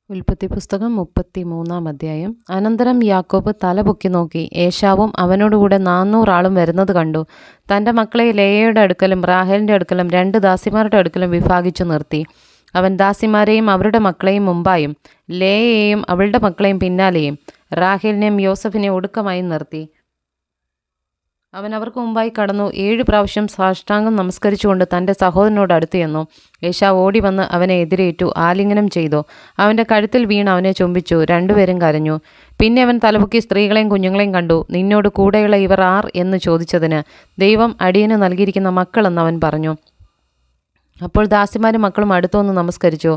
ഉൽപ്പത്തി പുസ്തകം 33 അധ്യായം. അനന്തരം യാക്കോബ് തല പൊക്കി നോക്കി, ഏശാവും അവനോടുകൂടെ 400 ആളും വരുന്നത് കണ്ടു. തൻ്റെ മക്കളെ ലേയയുടെ അടുക്കലും റാഹേലിൻ്റെ അടുക്കലും 2 ദാസിമാരുടെ അടുക്കലും വിഭാഗിച്ചു നിർത്തി. അവൻ ദാസിമാരെയും അവരുടെ മക്കളെയും മുമ്പായും ലേയയെയും അവളുടെ മക്കളെയും പിന്നാലെയും റാഹേലിനെയും യോസഫിനെയും ഒടുക്കമായി നിർത്തി. അവൻ അവർക്ക് മുമ്പായി കടന്നു 7 പ്രാവശ്യം സാഷ്ടാംഗം നമസ്കരിച്ചുകൊണ്ട് തൻ്റെ സഹോദരനോട് അടുത്ത് ചെന്നു. ഏശാവ് ഓടി വന്ന് അവനെ എതിരേറ്റു, ആലിംഗനം ചെയ്തു. അവൻ്റെ കഴുത്തിൽ വീണ് അവനെ ചുംബിച്ചു. രണ്ടുപേരും കരഞ്ഞു. പിന്നെ അവൻ തലപൊക്കി സ്ത്രീകളെയും കുഞ്ഞുങ്ങളെയും കണ്ടു. നിന്നോട് കൂടെയുള്ള ഇവർ ആർ എന്ന് ചോദിച്ചതിന്, ദൈവം അടിയന് നൽകിയിരിക്കുന്ന മക്കളെന്ന് അവൻ പറഞ്ഞു. അപ്പോൾ ദാസിമാരും മക്കളും അടുത്തു വന്ന് നമസ്കരിച്ചു.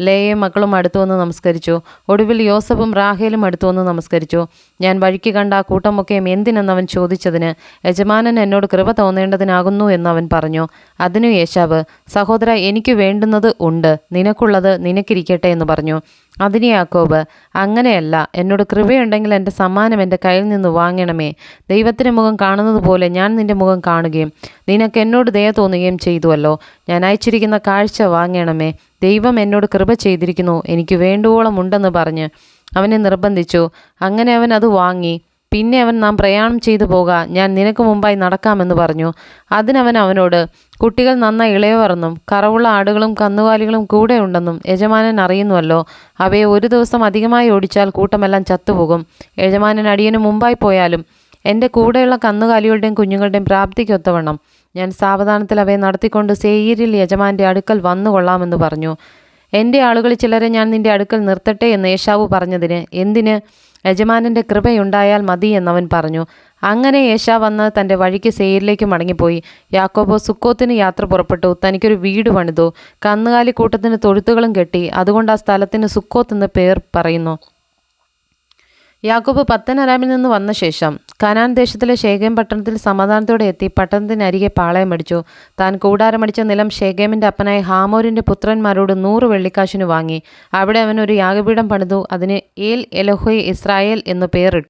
ലേയയും മക്കളും അടുത്തു വന്ന് നമസ്കരിച്ചു. ഒടുവിൽ യോസഫും റാഹേലും അടുത്തു വന്ന് നമസ്കരിച്ചു. ഞാൻ വഴിക്ക് കണ്ട ആ കൂട്ടമൊക്കെയും എന്തിനെന്നവൻ ചോദിച്ചതിന്, യജമാനൻ എന്നോട് കൃപ തോന്നേണ്ടതിനാകുന്നു എന്നവൻ പറഞ്ഞു. അതിനു ഏശാവ്, സഹോദര, എനിക്ക് വേണ്ടുന്നത് ഉണ്ട്, നിനക്കുള്ളത് നിനക്കിരിക്കട്ടെ എന്ന് പറഞ്ഞു. അതിന് യാക്കോബ്, അങ്ങനെയല്ല, എന്നോട് കൃപയുണ്ടെങ്കിൽ എൻ്റെ സമ്മാനം എൻ്റെ കയ്യിൽ നിന്ന് വാങ്ങണമേ. ദൈവത്തിൻ്റെ മുഖം കാണുന്നത് പോലെ ഞാൻ നിൻ്റെ മുഖം കാണുകയും നിനക്ക് എന്നോട് ദയ തോന്നുകയും ചെയ്തുവല്ലോ. ഞാൻ അയച്ചിരിക്കുന്ന കാഴ്ച വാങ്ങണമേ. ദൈവം എന്നോട് കൃപ ചെയ്തിരിക്കുന്നു, എനിക്ക് വേണ്ടുവോളം ഉണ്ടെന്ന് പറഞ്ഞ് അവനെ നിർബന്ധിച്ചു. അങ്ങനെ അവൻ അത് വാങ്ങി. പിന്നെ അവൻ, നാം പ്രയാണം ചെയ്തു പോക, ഞാൻ നിനക്ക് മുമ്പായി നടക്കാമെന്ന് പറഞ്ഞു. അതിനവൻ അവനോട്, കുട്ടികൾ നന്നായി ഇളയവർന്നും കറവുള്ള ആടുകളും കന്നുകാലികളും കൂടെ ഉണ്ടെന്നും യജമാനൻ അറിയുന്നുവല്ലോ. അവയെ ഒരു ദിവസം അധികമായി ഓടിച്ചാൽ കൂട്ടമെല്ലാം ചത്തുപോകും. യജമാനൻ അടിയന് മുമ്പായി പോയാലും എൻ്റെ കൂടെയുള്ള കന്നുകാലികളുടെയും കുഞ്ഞുങ്ങളുടെയും പ്രാപ്തിക്കൊത്തവണ്ണം ഞാൻ സാവധാനത്തിൽ അവയെ നടത്തിക്കൊണ്ട് സേയീരിൽ യജമാൻ്റെ അടുക്കൽ വന്നു കൊള്ളാമെന്ന് പറഞ്ഞു. എൻ്റെ ആളുകളിൽ ചിലരെ ഞാൻ നിൻ്റെ അടുക്കൽ നിർത്തട്ടെ എന്ന് ഏശാവ് പറഞ്ഞതിന്, എന്തിന്? യജമാനൻ്റെ കൃപയുണ്ടായാൽ മതി എന്നവൻ പറഞ്ഞു. അങ്ങനെ ഏശാവ് വന്ന് തൻ്റെ വഴിക്ക് സേയീരിലേക്ക് മടങ്ങിപ്പോയി. യാക്കോബ് സുക്കോത്തിന് യാത്ര പുറപ്പെട്ടു. തനിക്കൊരു വീട് പണിതു. കന്നുകാലിക്കൂട്ടത്തിന് തൊഴുത്തുകളും കെട്ടി. അതുകൊണ്ട് ആ സ്ഥലത്തിന് സുക്കോത്ത് എന്ന് പേർ പറയുന്നു. യാക്കോബ് പദ്ദൻഅരാമിൽ നിന്ന് വന്ന ശേഷം കനാൻ ദേശത്തിലെ ശേഖേം പട്ടണത്തിൽ സമാധാനത്തോടെ എത്തി പട്ടണത്തിനരികെ പാളയമടിച്ചു. താൻ കൂടാരമടിച്ച നിലം ശേഖേമിൻ്റെ അപ്പനായ ഹാമോരിൻ്റെ പുത്രന്മാരോട് 100 വെള്ളിക്കാശിന് വാങ്ങി. അവിടെ അവൻ ഒരു യാഗപീഠം പണിതു. അതിന് ഏൽ എലോഹേ ഇസ്രായേൽ എന്നു പേരിട്ടു.